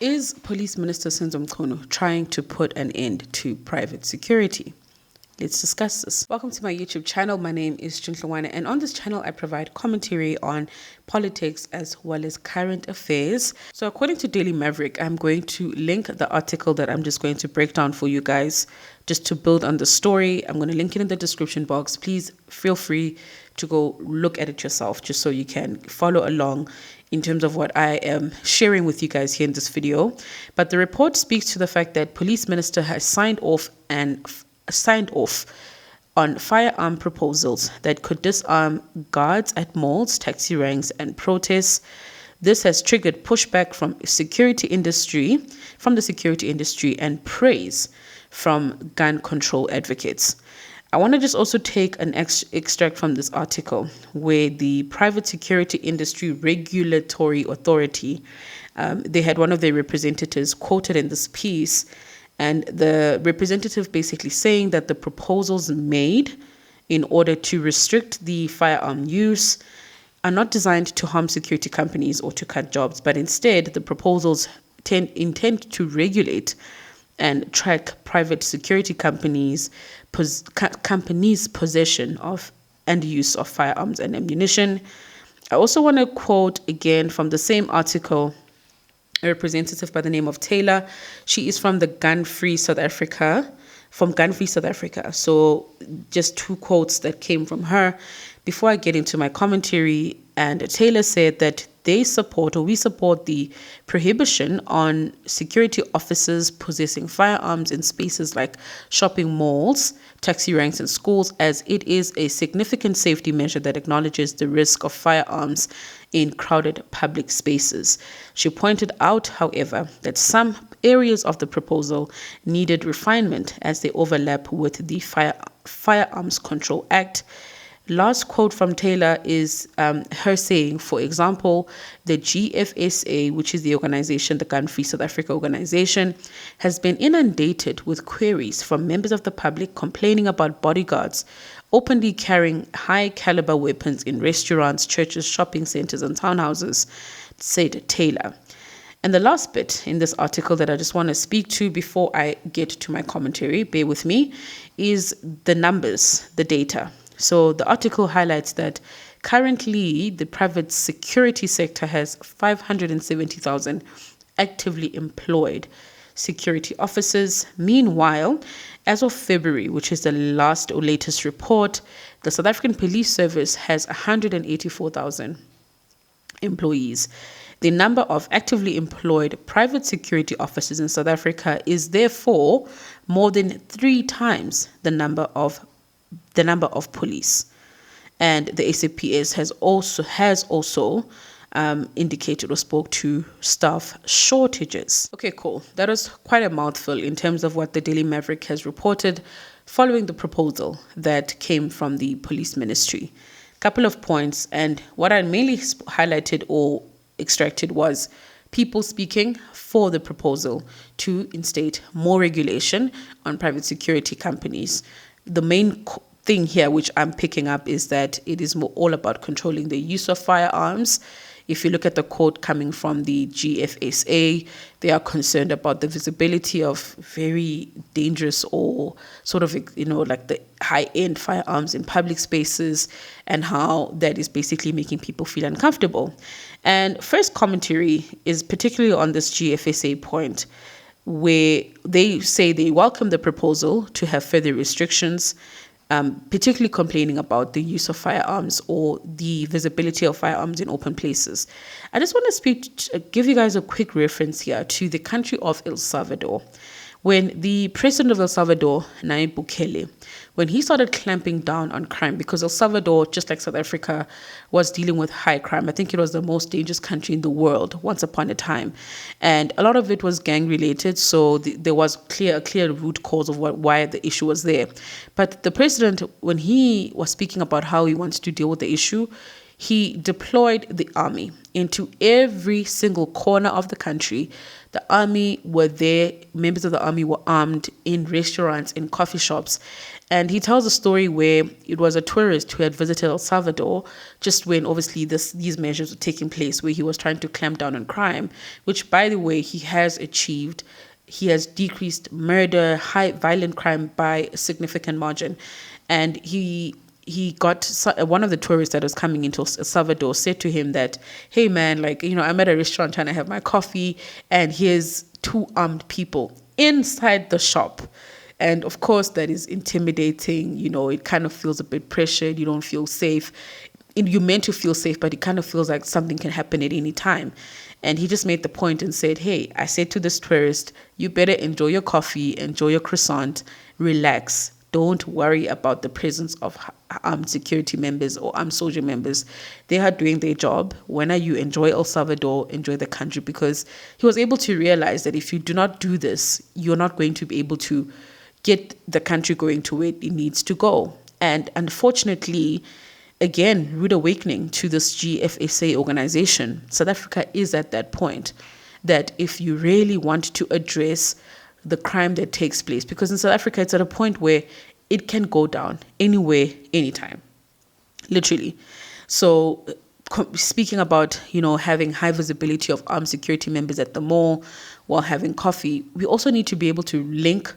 Is Police Minister Senzo Mchunu trying to put an end to private security? Let's discuss this. Welcome to my YouTube channel. My name is Junhlongwane, and on this channel I provide commentary on politics as well as current affairs. So according to Daily Maverick, I'm going to link the article that I'm just going to break down for you guys just to build on the story. I'm going to link it in the description box. Please feel free to go look at it yourself just so you can follow along in terms of what I am sharing with you guys here in this video. But the report speaks to the fact that Police Minister has signed off on firearm proposals that could disarm guards at malls, taxi ranks, and protests. This has triggered pushback from the security industry and praise from gun control advocates. I want to just also take an extract from this article where the Private Security Industry Regulatory Authority, they had one of their representatives quoted in this piece, and the representative basically saying that the proposals made in order to restrict the firearm use are not designed to harm security companies or to cut jobs, but instead the proposals intend to regulate and track private security companies' possession of and use of firearms and ammunition. I also want to quote again from the same article a representative by the name of Taylor. She is from the Gun Free South Africa. So just two quotes that came from her. Before I get into my commentary, and Taylor said that we support the prohibition on security officers possessing firearms in spaces like shopping malls, taxi ranks, and schools, as it is a significant safety measure that acknowledges the risk of firearms in crowded public spaces. She pointed out, however, that some areas of the proposal needed refinement as they overlap with the Firearms Control Act. Last quote from Taylor is her saying, for example, the GFSA, which is the organization, the Gun Free South Africa organization, has been inundated with queries from members of the public complaining about bodyguards openly carrying high-caliber weapons in restaurants, churches, shopping centers, and townhouses, said Taylor. And the last bit in this article that I just want to speak to before I get to my commentary, bear with me, is the numbers, the data. So the article highlights that currently the private security sector has 570,000 actively employed security officers. Meanwhile, as of February, which is the latest report, the South African Police Service has 184,000 employees. The number of actively employed private security officers in South Africa is therefore more than 3 times the number of police, and the SAPS has also indicated or spoke to staff shortages. Okay, cool. That was quite a mouthful in terms of what the Daily Maverick has reported following the proposal that came from the police ministry. Couple of points, and what I mainly highlighted or extracted was people speaking for the proposal to instate more regulation on private security companies. The main thing here which I'm picking up is that it is all about controlling the use of firearms. If you look at the quote coming from the GFSA, they are concerned about the visibility of very dangerous or sort of, like the high-end firearms in public spaces and how that is basically making people feel uncomfortable. And first commentary is particularly on this GFSA point, where they say they welcome the proposal to have further restrictions, particularly complaining about the use of firearms or the visibility of firearms in open places. I just want to give you guys a quick reference here to the country of El Salvador. When the president of El Salvador, Nayib Bukele, when he started clamping down on crime, because El Salvador, just like South Africa, was dealing with high crime. I think it was the most dangerous country in the world once upon a time. And a lot of it was gang related, so there was a clear root cause of why the issue was there. But the president, when he was speaking about how he wants to deal with the issue, he deployed the army into every single corner of the country The army were there, members of the army were armed in restaurants, in coffee shops. And he tells a story where it was a tourist who had visited El Salvador just when obviously these measures were taking place, where he was trying to clamp down on crime, which, by the way, he has achieved. He has decreased murder, high violent crime by a significant margin. And he got one of the tourists that was coming into El Salvador said to him that, hey man, like, I'm at a restaurant trying to have my coffee and here's two armed people inside the shop. And of course that is intimidating. It kind of feels a bit pressured. You don't feel safe. You're meant to feel safe, but it kind of feels like something can happen at any time. And he just made the point and said, hey, I said to this tourist, you better enjoy your coffee, enjoy your croissant, relax. Don't worry about the presence of armed security members or armed soldier members. They are doing their job. When you enjoy El Salvador, enjoy the country, because he was able to realize that if you do not do this, you're not going to be able to get the country going to where it needs to go. And unfortunately, again, rude awakening to this GFSA organization. South Africa is at that point that if you really want to address the crime that takes place, because in South Africa, it's at a point where it can go down anywhere, anytime, literally. So speaking about, having high visibility of armed security members at the mall while having coffee, we also need to be able to link.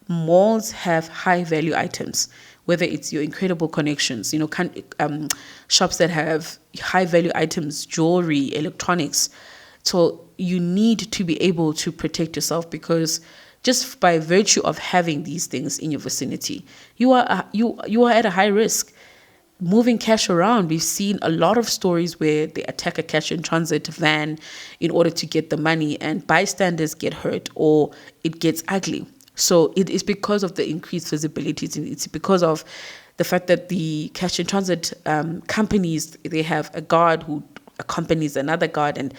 Malls have high value items, whether it's your incredible connections, shops that have high value items, jewelry, electronics. So you need to be able to protect yourself, because just by virtue of having these things in your vicinity, you are at a high risk. Moving cash around, we've seen a lot of stories where they attack a cash in transit van in order to get the money, and bystanders get hurt or it gets ugly. So it is because of the increased visibility. It's because of the fact that the cash in transit companies, they have a guard who accompanies another guard, and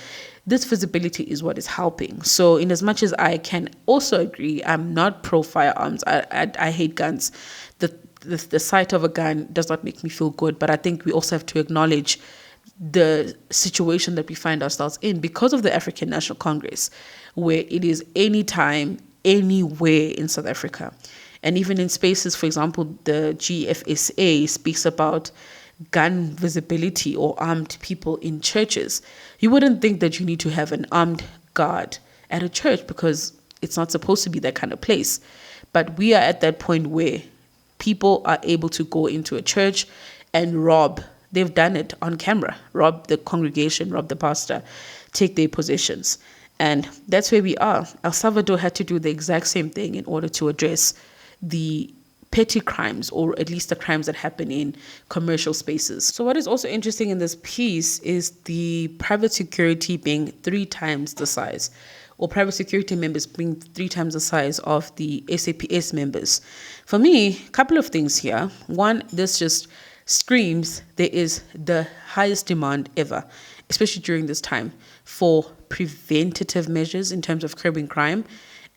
this visibility is what is helping. So in as much as I can also agree, I'm not pro firearms. I hate guns. The sight of a gun does not make me feel good, but I think we also have to acknowledge the situation that we find ourselves in because of the African National Congress, where it is anytime, anywhere in South Africa. And even in spaces, for example, the GFSA speaks about gun visibility or armed people in churches. You wouldn't think that you need to have an armed guard at a church because it's not supposed to be that kind of place. But we are at that point where people are able to go into a church and rob. They've done it on camera, rob the congregation, rob the pastor, take their possessions. And that's where we are. El Salvador had to do the exact same thing in order to address the petty crimes, or at least the crimes that happen in commercial spaces. So what is also interesting in this piece is the private security being 3 times the size, or private security members being 3 times the size of the SAPS members. For me, a couple of things here. One, this just screams there is the highest demand ever, especially during this time, for preventative measures in terms of curbing crime.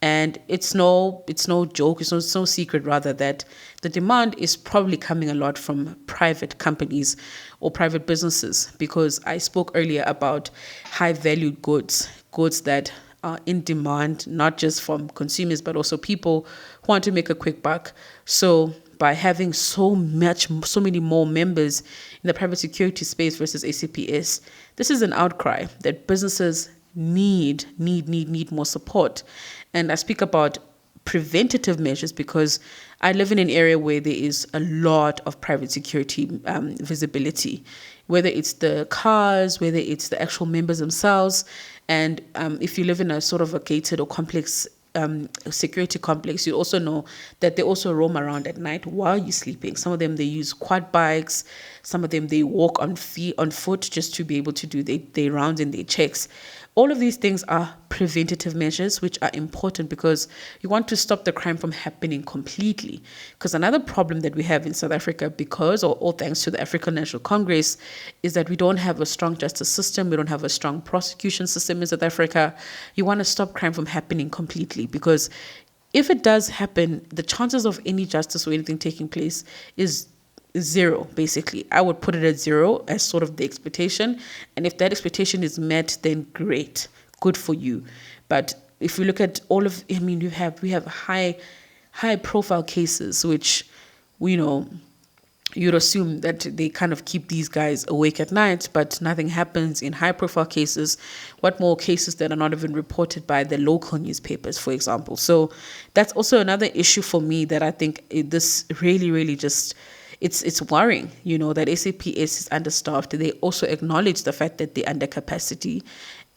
And it's no joke, it's no secret rather that the demand is probably coming a lot from private companies or private businesses, because I spoke earlier about high valued goods that are in demand, not just from consumers, but also people who want to make a quick buck. So by having so many more members in the private security space versus ACPS, this is an outcry that businesses need more support. And I speak about preventative measures because I live in an area where there is a lot of private security visibility, whether it's the cars, whether it's the actual members themselves. And if you live in a sort of a gated or complex security complex, you also know that they also roam around at night while you're sleeping. Some of them, they use quad bikes. Some of them, they walk on foot just to be able to do their rounds and their checks. All of these things are preventative measures, which are important because you want to stop the crime from happening completely. Because another problem that we have in South Africa, because or all thanks to the African National Congress, is that we don't have a strong justice system. We don't have a strong prosecution system in South Africa. You want to stop crime from happening completely, because if it does happen, the chances of any justice or anything taking place is zero, basically. I would put it at 0 as sort of the expectation. And if that expectation is met, then great. good for you. But if we look at all of, I mean, we have high profile cases, which, you know, you'd assume that they kind of keep these guys awake at night, but nothing happens in high profile cases. What more cases that are not even reported by the local newspapers, for example? So that's also another issue for me that I think this really just, it's worrying, you know, that SAPS is understaffed. They also acknowledge the fact that they're under capacity,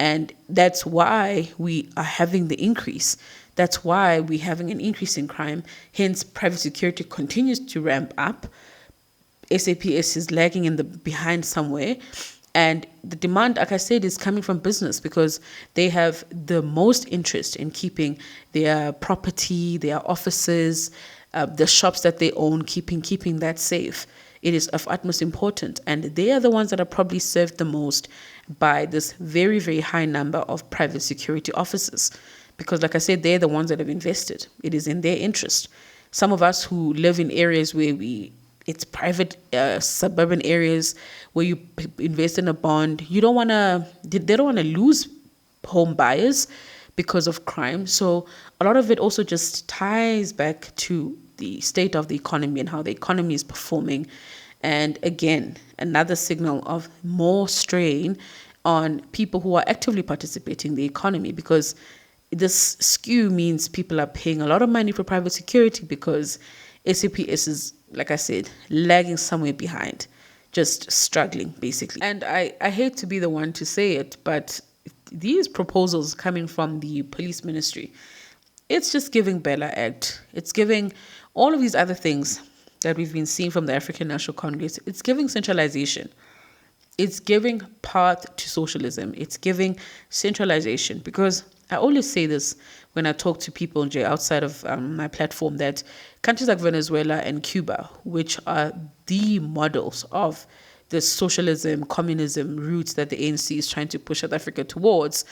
and that's why we are having the increase. That's why we're having an increase in crime. Hence, private security continues to ramp up. SAPS is lagging in the behind somewhere, and the demand, like I said, is coming from business because they have the most interest in keeping their property, their offices, the shops that they own, keeping that safe. It is of utmost importance, and they are the ones that are probably served the most by this very high number of private security officers, because like I said, they're the ones that have invested. It is in their interest. Some of us who live in areas where it's private suburban areas where you invest in a bond, they don't want to lose home buyers because of crime. So a lot of it also just ties back to the state of the economy and how the economy is performing. And again, another signal of more strain on people who are actively participating in the economy, because this skew means people are paying a lot of money for private security because SAPS is, like I said, lagging somewhere behind, just struggling, basically. And I hate to be the one to say it, but these proposals coming from the police ministry, it's just giving Bella Act. It's giving all of these other things that we've been seeing from the African National Congress. It's giving centralization. It's giving path to socialism. It's giving centralization, because I always say this when I talk to people outside of my platform, that countries like Venezuela and Cuba, which are the models of the socialism, communism roots that the ANC is trying to push South Africa towards.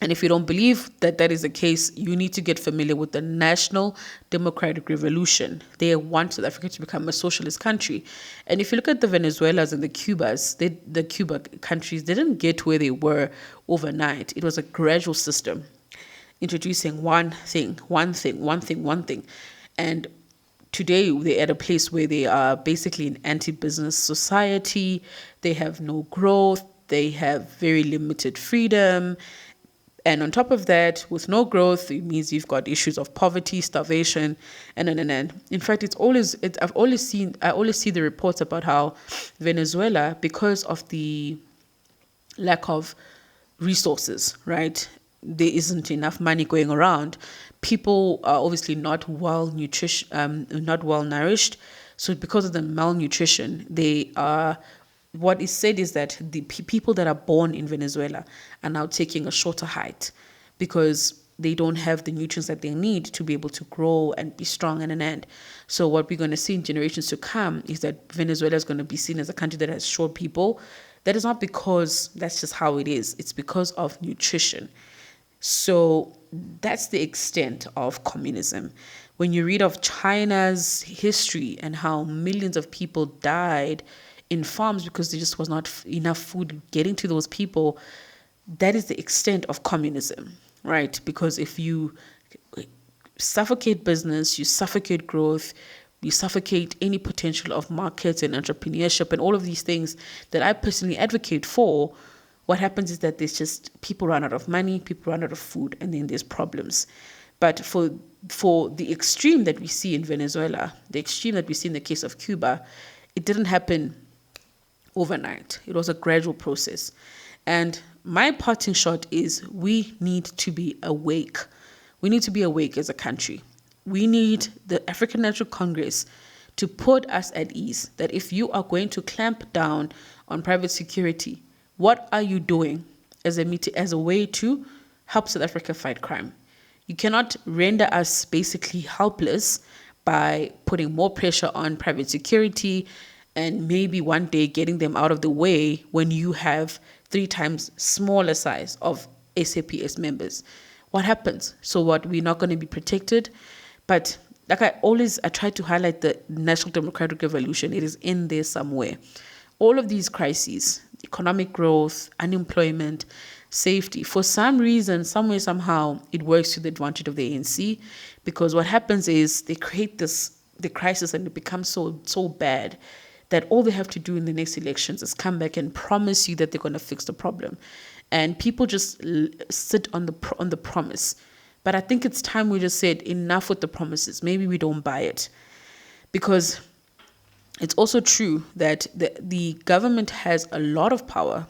And if you don't believe that that is the case, you need to get familiar with the National Democratic Revolution. They want South Africa to become a socialist country. And if you look at the Venezuelas and the Cubas, the Cuba countries, they didn't get where they were overnight. It was a gradual system, introducing one thing. And today they're at a place where they are basically an anti-business society. They have no growth. They have very limited freedom. And on top of that, with no growth, it means you've got issues of poverty, starvation, and. In fact, I always see the reports about how Venezuela, because of the lack of resources, right? There isn't enough money going around. People are obviously not well nourished. So because of the malnutrition, they are. What is said is that the people that are born in Venezuela are now taking a shorter height because they don't have the nutrients that they need to be able to grow and be strong in an end. So what we're going to see in generations to come is that Venezuela is going to be seen as a country that has short people. That is not because that's just how it is. It's because of nutrition. So that's the extent of communism. When you read of China's history and how millions of people died in farms because there just was not enough food getting to those people, that is the extent of communism, right? Because if you suffocate business, you suffocate growth, you suffocate any potential of markets and entrepreneurship and all of these things that I personally advocate for, what happens is that there's just people run out of money, people run out of food, and then there's problems. But for the extreme that we see in Venezuela, the extreme that we see in the case of Cuba, it didn't happen overnight. It was a gradual process. And my parting shot is we need to be awake. We need to be awake as a country. We need the African National Congress to put us at ease that if you are going to clamp down on private security, what are you doing as a way to help South Africa fight crime? You cannot render us basically helpless by putting more pressure on private security and maybe one day getting them out of the way when you have 3 times smaller size of SAPS members. What happens? So what, we're not going to be protected? But like I try to highlight the National Democratic Revolution. It is in there somewhere. All of these crises, economic growth, unemployment, safety. For some reason, somewhere, somehow, it works to the advantage of the ANC, because what happens is they create the crisis, and it becomes so bad that all they have to do in the next elections is come back and promise you that they're going to fix the problem, and people just sit on the promise. But I think it's time we just said enough with the promises. Maybe we don't buy it, because it's also true that the government has a lot of power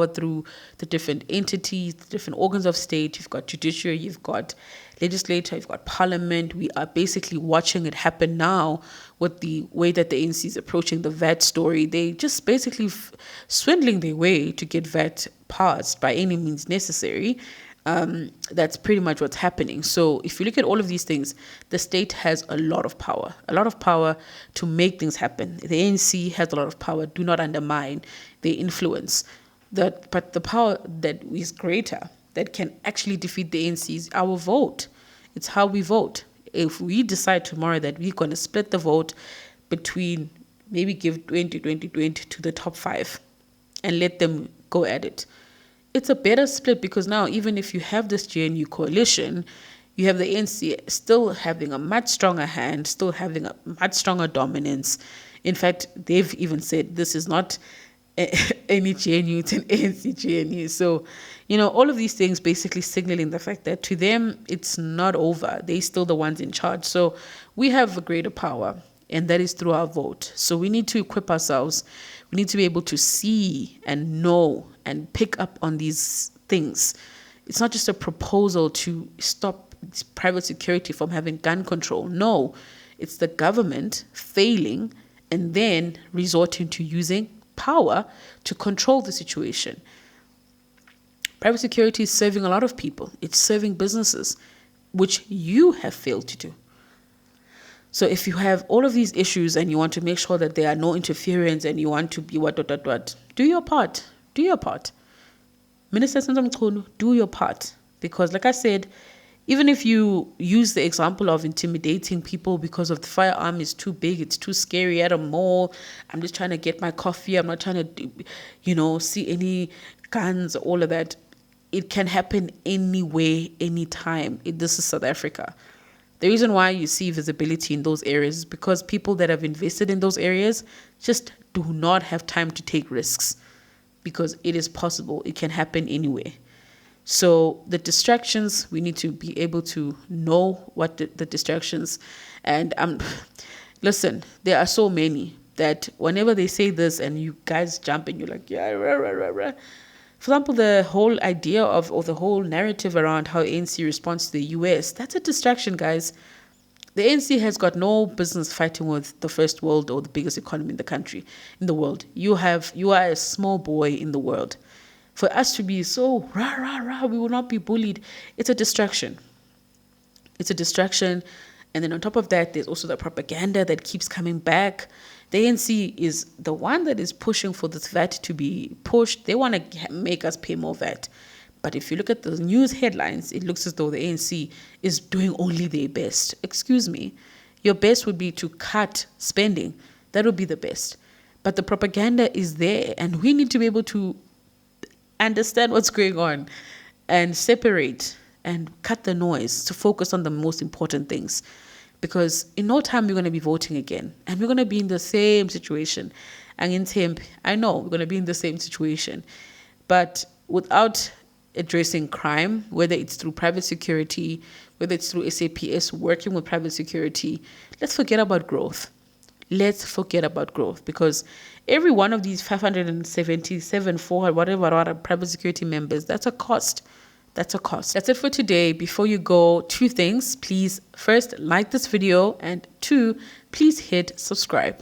through the different entities, the different organs of state. You've got judiciary, you've got legislature, you've got parliament. We are basically watching it happen now with the way that the ANC is approaching the VAT story. They just basically swindling their way to get VAT passed by any means necessary. That's pretty much what's happening. So if you look at all of these things, the state has a lot of power to make things happen. The ANC has a lot of power. Do not undermine their influence. But the power that is greater, that can actually defeat the ANC, is our vote. It's how we vote. If we decide tomorrow that we're going to split the vote between, maybe give 20 to the top 5 and let them go at it, it's a better split, because now even if you have this GNU coalition, you have the ANC still having a much stronger hand, still having a much stronger dominance. In fact, they've even said this is not any GNU, it's an ANC GNU. So, all of these things basically signaling the fact that to them, it's not over. They're still the ones in charge. So we have a greater power, and that is through our vote. So we need to equip ourselves. We need to be able to see and know and pick up on these things. It's not just a proposal to stop private security from having gun control. No, it's the government failing and then resorting to using power to control the situation. Private security is serving a lot of people. It's serving businesses, which you have failed to do. So if you have all of these issues and you want to make sure that there are no interference and you want to be what, do your part. Do your part. Minister Senzo Mchunu, do your part. Because like I said, even if you use the example of intimidating people because of the firearm is too big, it's too scary at a mall, I'm just trying to get my coffee, I'm not trying to, see any guns, all of that. It can happen anywhere, anytime. This is South Africa. The reason why you see visibility in those areas is because people that have invested in those areas just do not have time to take risks, because it is possible. It can happen anywhere. So the distractions, we need to be able to know what the distractions, and listen, there are so many that whenever they say this and you guys jump and you're like, yeah, rah, rah, rah, rah. For example, the whole idea of, or the whole narrative around how ANC responds to the US, that's a distraction, guys. The ANC has got no business fighting with the first world or the biggest economy in the world. You are a small boy in the world. For us to be so rah, rah, rah, we will not be bullied. It's a distraction. It's a distraction. And then on top of that, there's also the propaganda that keeps coming back. The ANC is the one that is pushing for this VAT to be pushed. They want to make us pay more VAT. But if you look at the news headlines, it looks as though the ANC is doing only their best. Excuse me. Your best would be to cut spending. That would be the best. But the propaganda is there, and we need to be able to understand what's going on and separate and cut the noise to focus on the most important things. Because in no time, we're going to be voting again. And we're going to be in the same situation. And in temp, I know we're going to be in the same situation. But without addressing crime, whether it's through private security, whether it's through SAPS, working with private security, let's forget about growth. Let's forget about growth, because every one of these 577, 400, whatever private security members, that's a cost. That's a cost. That's it for today. Before you go, 2 things. Please, first, like this video, and 2, please hit subscribe.